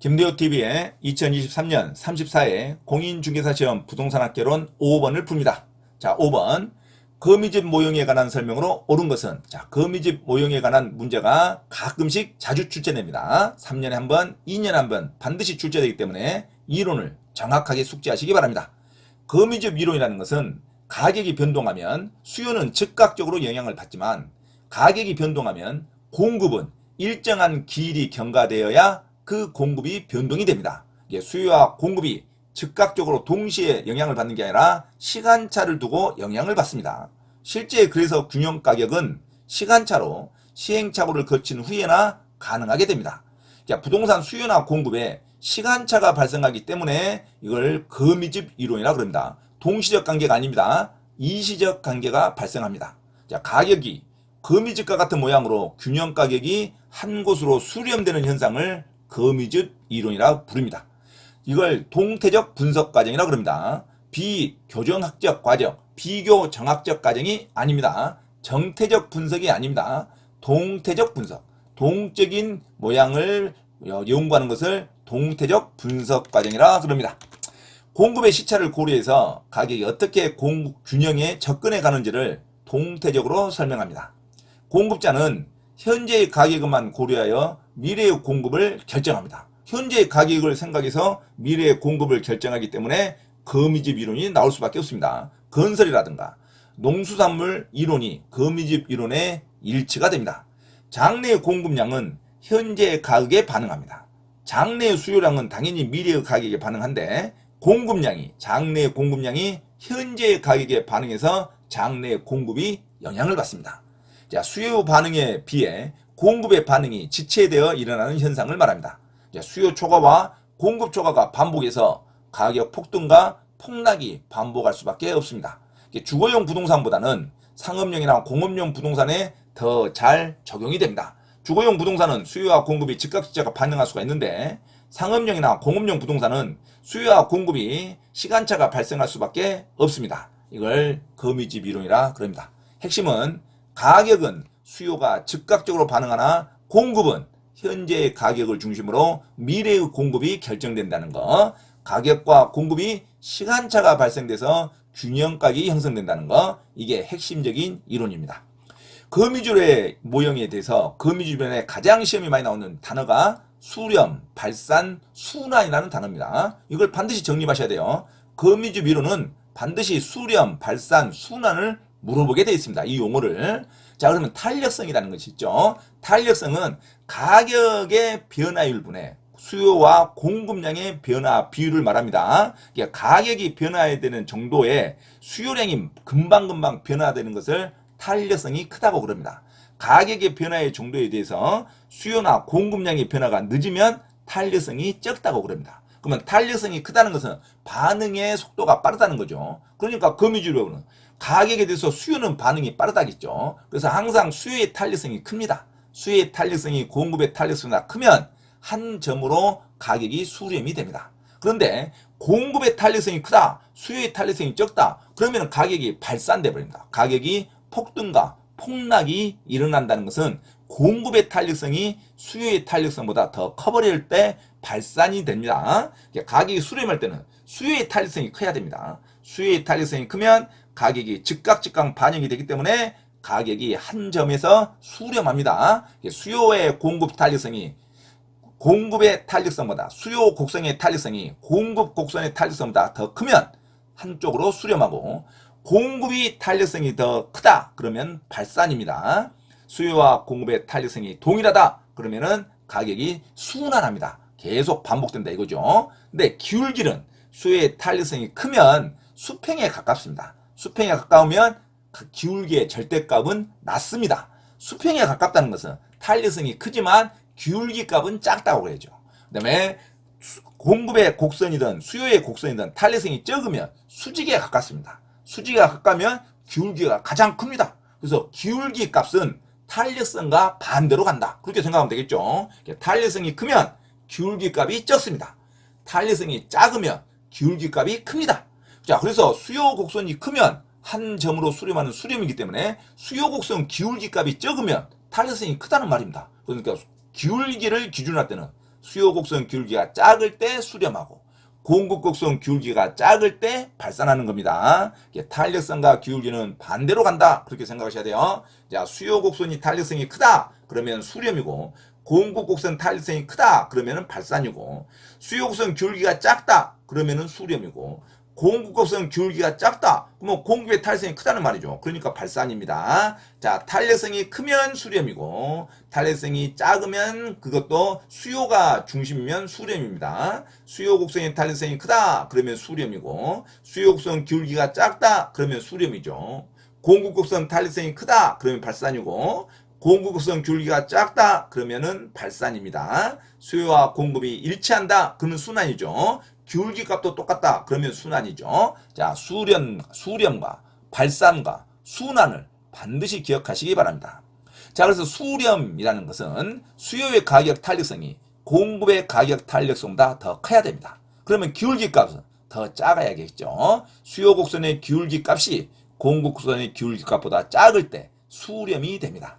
김대호TV의 2023년 34회 공인중개사시험 부동산학개론 5번을 풉니다. 자, 5번. 거미집 모형에 관한 설명으로 옳은 것은, 자, 거미집 모형에 관한 문제가 가끔씩 자주 출제됩니다. 3년에 한 번, 2년에 한 번 반드시 출제되기 때문에 이론을 정확하게 숙지하시기 바랍니다. 거미집 이론이라는 것은 가격이 변동하면 수요는 즉각적으로 영향을 받지만 가격이 변동하면 공급은 일정한 기일이 경과되어야 그 공급이 변동이 됩니다. 이게 수요와 공급이 즉각적으로 동시에 영향을 받는 게 아니라 시간차를 두고 영향을 받습니다. 실제 그래서 균형가격은 시간차로 시행착오를 거친 후에나 가능하게 됩니다. 자, 부동산 수요나 공급에 시간차가 발생하기 때문에 이걸 거미집 이론이라 그럽니다. 동시적 관계가 아닙니다. 이시적 관계가 발생합니다. 자, 가격이 거미집과 같은 모양으로 균형가격이 한 곳으로 수렴되는 현상을 거미집 이론이라 부릅니다. 이걸 동태적 분석 과정이라 그럽니다. 비교정학적 과정, 비교 정학적 과정이 아닙니다. 정태적 분석이 아닙니다. 동태적 분석, 동적인 모양을 연구하는 것을 동태적 분석 과정이라 그럽니다. 공급의 시차를 고려해서 가격이 어떻게 공급 균형에 접근해 가는지를 동태적으로 설명합니다. 공급자는 현재의 가격만 고려하여 미래의 공급을 결정합니다. 현재의 가격을 생각해서 미래의 공급을 결정하기 때문에 거미집 이론이 나올 수밖에 없습니다. 건설이라든가 농수산물 이론이 거미집 이론에 일치가 됩니다. 장래의 공급량은 현재의 가격에 반응합니다. 장래의 수요량은 당연히 미래의 가격에 반응한데 공급량이, 장래의 공급량이 현재의 가격에 반응해서 장래의 공급이 영향을 받습니다. 자, 수요 반응에 비해 공급의 반응이 지체되어 일어나는 현상을 말합니다. 자, 수요 초과와 공급 초과가 반복해서 가격 폭등과 폭락이 반복할 수밖에 없습니다. 주거용 부동산보다는 상업용이나 공업용 부동산에 더 잘 적용이 됩니다. 주거용 부동산은 수요와 공급이 즉각적으로 반응할 수가 있는데 상업용이나 공업용 부동산은 수요와 공급이 시간차가 발생할 수밖에 없습니다. 이걸 거미집 이론이라 그럽니다. 핵심은 가격은 수요가 즉각적으로 반응하나 공급은 현재의 가격을 중심으로 미래의 공급이 결정된다는 거, 가격과 공급이 시간차가 발생돼서 균형가격이 형성된다는 거, 이게 핵심적인 이론입니다. 거미줄의 모형에 대해서 거미줄에 가장 시험이 많이 나오는 단어가 수렴, 발산, 순환이라는 단어입니다. 이걸 반드시 정립하셔야 돼요. 거미줄 이론은 반드시 수렴, 발산, 순환을 물어보게 되어 있습니다. 이 용어를. 자, 그러면 탄력성이라는 것이 있죠. 탄력성은 가격의 변화율분의 수요와 공급량의 변화 비율을 말합니다. 그러니까 가격이 변화해야 되는 정도의 수요량이 금방금방 변화되는 것을 탄력성이 크다고 그럽니다. 가격의 변화의 정도에 대해서 수요나 공급량의 변화가 늦으면 탄력성이 적다고 그럽니다. 그러면 탄력성이 크다는 것은 반응의 속도가 빠르다는 거죠. 그러니까 거미줄로는 가격에 대해서 수요는 반응이 빠르다겠죠. 그래서 항상 수요의 탄력성이 큽니다. 수요의 탄력성이 공급의 탄력성보다 크면 한 점으로 가격이 수렴이 됩니다. 그런데 공급의 탄력성이 크다, 수요의 탄력성이 적다, 그러면 가격이 발산돼 버립니다. 가격이 폭등과 폭락이 일어난다는 것은 공급의 탄력성이 수요의 탄력성보다 더 커버릴 때 발산이 됩니다. 가격이 수렴할 때는 수요의 탄력성이 커야 됩니다. 수요의 탄력성이 크면 가격이 즉각 반영이 되기 때문에 가격이 한 점에서 수렴합니다. 수요의 공급 탄력성이 공급의 탄력성보다, 수요 곡선의 탄력성이 공급 곡선의 탄력성보다 더 크면 한쪽으로 수렴하고, 공급이 탄력성이 더 크다 그러면 발산입니다. 수요와 공급의 탄력성이 동일하다 그러면은 가격이 순환합니다. 계속 반복된다 이거죠. 근데 기울기는 수요의 탄력성이 크면 수평에 가깝습니다. 수평에 가까우면 기울기의 절대값은 낮습니다. 수평에 가깝다는 것은 탄력성이 크지만 기울기 값은 작다고 그러죠. 그 다음에 공급의 곡선이든 수요의 곡선이든 탄력성이 적으면 수직에 가깝습니다. 수직에 가까우면 기울기가 가장 큽니다. 그래서 기울기 값은 탄력성과 반대로 간다. 그렇게 생각하면 되겠죠. 탄력성이 크면 기울기 값이 적습니다. 탄력성이 작으면 기울기 값이 큽니다. 자, 그래서 수요 곡선이 크면 한 점으로 수렴하는 수렴이기 때문에 수요 곡선 기울기 값이 적으면 탄력성이 크다는 말입니다. 그러니까 기울기를 기준으로 할 때는 수요 곡선 기울기가 작을 때 수렴하고 공급 곡선 기울기가 작을 때 발산하는 겁니다. 탄력성과 기울기는 반대로 간다. 그렇게 생각하셔야 돼요. 자, 수요 곡선이 탄력성이 크다. 그러면 수렴이고 공급 곡선 탄력성이 크다. 그러면 발산이고 수요 곡선 기울기가 작다. 그러면 수렴이고 공급 곡선 기울기가 작다. 그러면 공급의 탄력성이 크다는 말이죠. 그러니까 발산입니다. 자, 탄력성이 크면 수렴이고 탄력성이 작으면 그것도 수요가 중심이면 수렴입니다. 수요 곡선의 탄력성이 크다. 그러면 수렴이고 수요 곡선 기울기가 작다. 그러면 수렴이죠. 공급 곡선 탄력성이 크다. 그러면 발산이고 공급 곡선 기울기가 작다. 그러면은 발산입니다. 수요와 공급이 일치한다. 그러면 순환이죠. 기울기 값도 똑같다. 그러면 순환이죠. 자, 수렴과 발산과 순환을 반드시 기억하시기 바랍니다. 자, 그래서 수렴이라는 것은 수요의 가격 탄력성이 공급의 가격 탄력성보다 더 커야 됩니다. 그러면 기울기 값은 더 작아야겠죠. 수요 곡선의 기울기 값이 공급 곡선의 기울기 값보다 작을 때 수렴이 됩니다.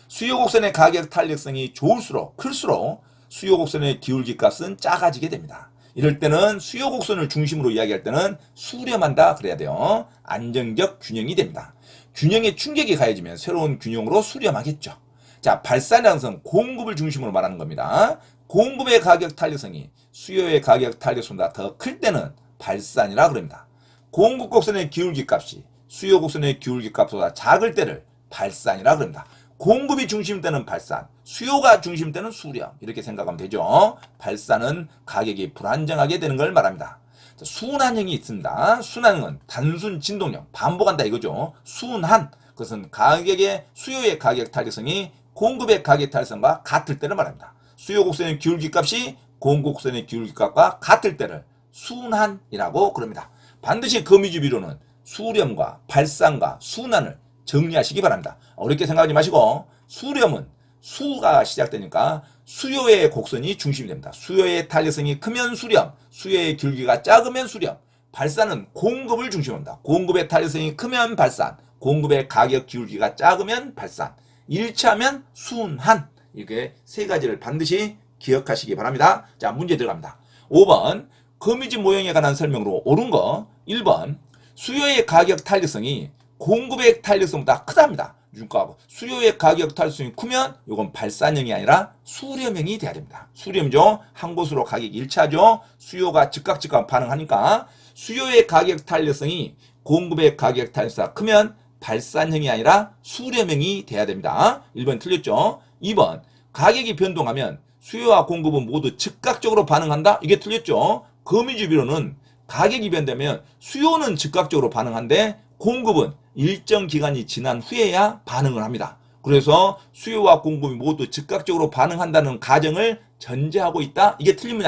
수요 곡선의 가격 탄력성이 좋을수록 클수록 수요 곡선의 기울기 값은 작아지게 됩니다. 이럴 때는 수요 곡선을 중심으로 이야기할 때는 수렴한다 그래야 돼요. 안정적 균형이 됩니다. 균형에 충격이 가해지면 새로운 균형으로 수렴하겠죠. 자, 발산이라는 것은 공급을 중심으로 말하는 겁니다. 공급의 가격 탄력성이 수요의 가격 탄력성보다 더 클 때는 발산이라 그럽니다. 공급 곡선의 기울기 값이 수요 곡선의 기울기 값보다 작을 때를 발산이라 그럽니다. 공급이 중심 때는 발산, 수요가 중심 때는 수렴 이렇게 생각하면 되죠. 발산은 가격이 불안정하게 되는 걸 말합니다. 자, 순환형이 있습니다. 순환은 단순 진동형, 반복한다 이거죠. 순환, 그것은 가격의 수요의 가격 탄력성이 공급의 가격 탄력성과 같을 때를 말합니다. 수요 곡선의 기울기 값이 공급 곡선의 기울기 값과 같을 때를 순환이라고 그럽니다. 반드시 거미줄 이론은 수렴과 발산과 순환을 정리하시기 바랍니다. 어렵게 생각하지 마시고 수렴은 수가 시작되니까 수요의 곡선이 중심이 됩니다. 수요의 탄력성이 크면 수렴, 수요의 기울기가 작으면 수렴. 발산은 공급을 중심으로 합니다. 공급의 탄력성이 크면 발산, 공급의 가격 기울기가 작으면 발산. 일치하면 순환. 이렇게 세 가지를 반드시 기억하시기 바랍니다. 자, 문제 들어갑니다. 5번 거미줄 모형에 관한 설명으로 옳은 거. 1번 수요의 가격 탄력성이 공급의 탄력성보다 크답니다. 그러니까 수요의 가격 탄력성이 크면 이건 발산형이 아니라 수렴형이 돼야 됩니다. 수렴이죠. 한 곳으로 가격이 일치하죠. 수요가 즉각 반응하니까 수요의 가격 탄력성이 공급의 가격 탄력성보다 크면 발산형이 아니라 수렴형이 돼야 됩니다. 1번 틀렸죠. 2번 가격이 변동하면 수요와 공급은 모두 즉각적으로 반응한다. 이게 틀렸죠. 거미줄 이론은 가격이 변되면 수요는 즉각적으로 반응한데 공급은 일정 기간이 지난 후에야 반응을 합니다. 그래서 수요와 공급이 모두 즉각적으로 반응한다는 가정을 전제하고 있다. 이게 틀린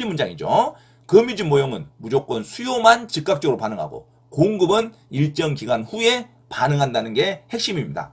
문장이죠. 거미줄 모형은 무조건 수요만 즉각적으로 반응하고 공급은 일정 기간 후에 반응한다는 게 핵심입니다.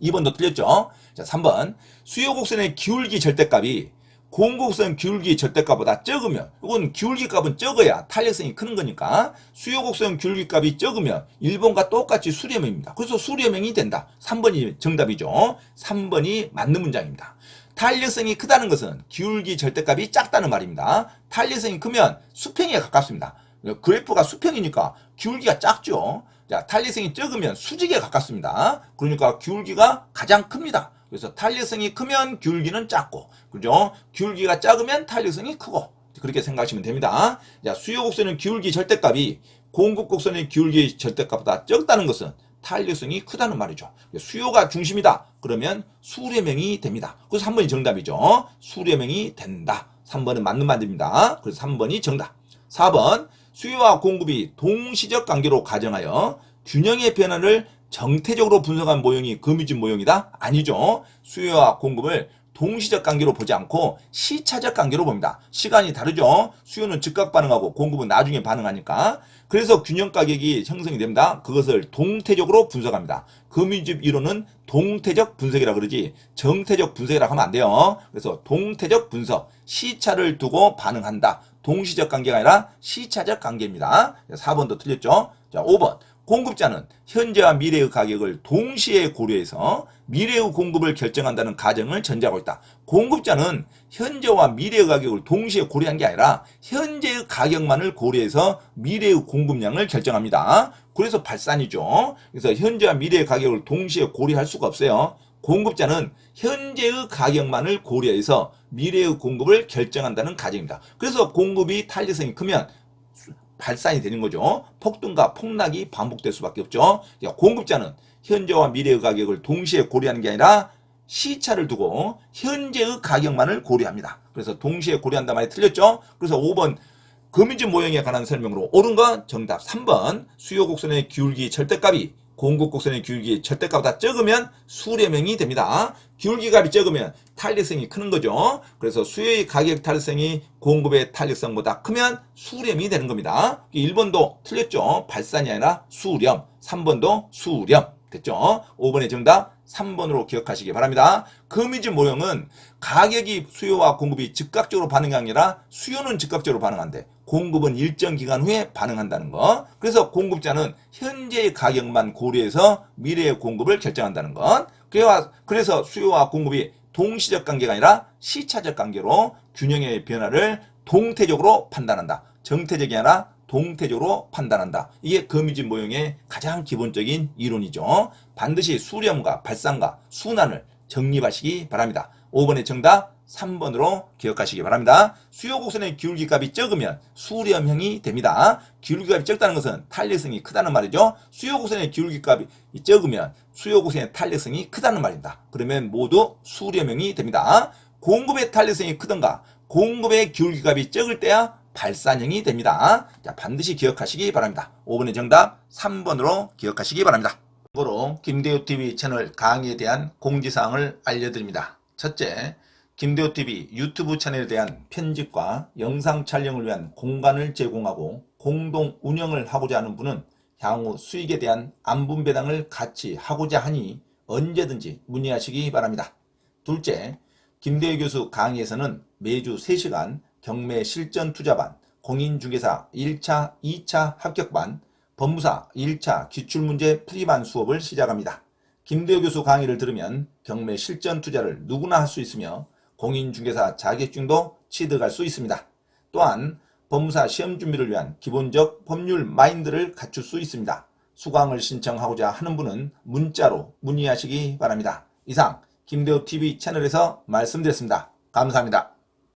2번도 틀렸죠. 자, 3번 수요 곡선의 기울기 절대값이 공급선 기울기 절대값보다 적으면 이건 기울기 값은 적어야 탄력성이 크는 거니까 수요 곡선 기울기 값이 적으면 1번과 똑같이 수렴형입니다. 그래서 수렴형이 된다. 3번이 정답이죠. 3번이 맞는 문장입니다. 탄력성이 크다는 것은 기울기 절대값이 작다는 말입니다. 탄력성이 크면 수평에 가깝습니다. 그래프가 수평이니까 기울기가 작죠. 자, 탄력성이 적으면 수직에 가깝습니다. 그러니까 기울기가 가장 큽니다. 그래서 탄력성이 크면 기울기는 작고, 그죠? 기울기가 작으면 탄력성이 크고, 그렇게 생각하시면 됩니다. 자, 수요 곡선의 기울기 절대값이 공급 곡선의 기울기 절대값보다 적다는 것은 탄력성이 크다는 말이죠. 수요가 중심이다. 그러면 수렴형이 됩니다. 그래서 3번이 정답이죠. 수렴형이 된다. 3번은 맞는 말입니다. 그래서 3번이 정답. 4번 수요와 공급이 동시적 관계로 가정하여 균형의 변화를 정태적으로 분석한 모형이 거미줄 모형이다? 아니죠. 수요와 공급을 동시적 관계로 보지 않고 시차적 관계로 봅니다. 시간이 다르죠. 수요는 즉각 반응하고 공급은 나중에 반응하니까. 그래서 균형 가격이 형성이 됩니다. 그것을 동태적으로 분석합니다. 거미줄 이론은 동태적 분석이라 그러지 정태적 분석이라고 하면 안 돼요. 그래서 동태적 분석, 시차를 두고 반응한다. 동시적 관계가 아니라 시차적 관계입니다. 4번도 틀렸죠. 자, 5번 공급자는 현재와 미래의 가격을 동시에 고려해서 미래의 공급을 결정한다는 가정을 전제하고 있다. 공급자는 현재와 미래의 가격을 동시에 고려한 게 아니라 현재의 가격만을 고려해서 미래의 공급량을 결정합니다. 그래서 발산이죠. 그래서 현재와 미래의 가격을 동시에 고려할 수가 없어요. 공급자는 현재의 가격만을 고려해서 미래의 공급을 결정한다는 가정입니다. 그래서 공급이 탄력성이 크면 발산이 되는 거죠. 폭등과 폭락이 반복될 수밖에 없죠. 공급자는 현재와 미래의 가격을 동시에 고려하는 게 아니라 시차를 두고 현재의 가격만을 고려합니다. 그래서 동시에 고려한다 말이 틀렸죠. 그래서 5번 거미집 모형에 관한 설명으로 옳은 건 정답 3번 수요 곡선의 기울기 절대값이 공급 곡선의 기울기 절대값보다 적으면 수렴형이 됩니다. 기울기 값이 적으면 탄력성이 크는 거죠. 그래서 수요의 가격 탄력성이 공급의 탄력성보다 크면 수렴이 되는 겁니다. 1번도 틀렸죠. 발산이 아니라 수렴. 3번도 수렴. 됐죠? 5번의 정답 3번으로 기억하시기 바랍니다. 거미집 모형은 가격이 수요와 공급이 즉각적으로 반응이 아니라 수요는 즉각적으로 반응한대. 공급은 일정 기간 후에 반응한다는 거. 그래서 공급자는 현재의 가격만 고려해서 미래의 공급을 결정한다는 것. 그래서 수요와 공급이 동시적 관계가 아니라 시차적 관계로 균형의 변화를 동태적으로 판단한다. 정태적이 아니라 동태적으로 판단한다. 이게 거미집 모형의 가장 기본적인 이론이죠. 반드시 수렴과 발산과 순환을 정립하시기 바랍니다. 5번의 정답 3번으로 기억하시기 바랍니다. 수요 곡선의 기울기 값이 적으면 수렴형이 됩니다. 기울기 값이 적다는 것은 탄력성이 크다는 말이죠. 수요 곡선의 기울기 값이 적으면 수요 곡선의 탄력성이 크다는 말입니다. 그러면 모두 수렴형이 됩니다. 공급의 탄력성이 크던가 공급의 기울기 값이 적을 때야 발산형이 됩니다. 자, 반드시 기억하시기 바랍니다. 5번의 정답 3번으로 기억하시기 바랍니다. 참고로 김대호TV 채널 강의에 대한 공지사항을 알려드립니다. 첫째, 김대호TV 유튜브 채널에 대한 편집과 영상 촬영을 위한 공간을 제공하고 공동 운영을 하고자 하는 분은 향후 수익에 대한 안분 배당을 같이 하고자 하니 언제든지 문의하시기 바랍니다. 둘째, 김대호 교수 강의에서는 매주 3시간 경매 실전 투자반, 공인중개사 1차, 2차 합격반, 법무사 1차 기출문제 풀이반 수업을 시작합니다. 김대호 교수 강의를 들으면 경매 실전 투자를 누구나 할 수 있으며 공인중개사 자격증도 취득할 수 있습니다. 또한 법무사 시험 준비를 위한 기본적 법률 마인드를 갖출 수 있습니다. 수강을 신청하고자 하는 분은 문자로 문의하시기 바랍니다. 이상 김대호TV 채널에서 말씀드렸습니다. 감사합니다.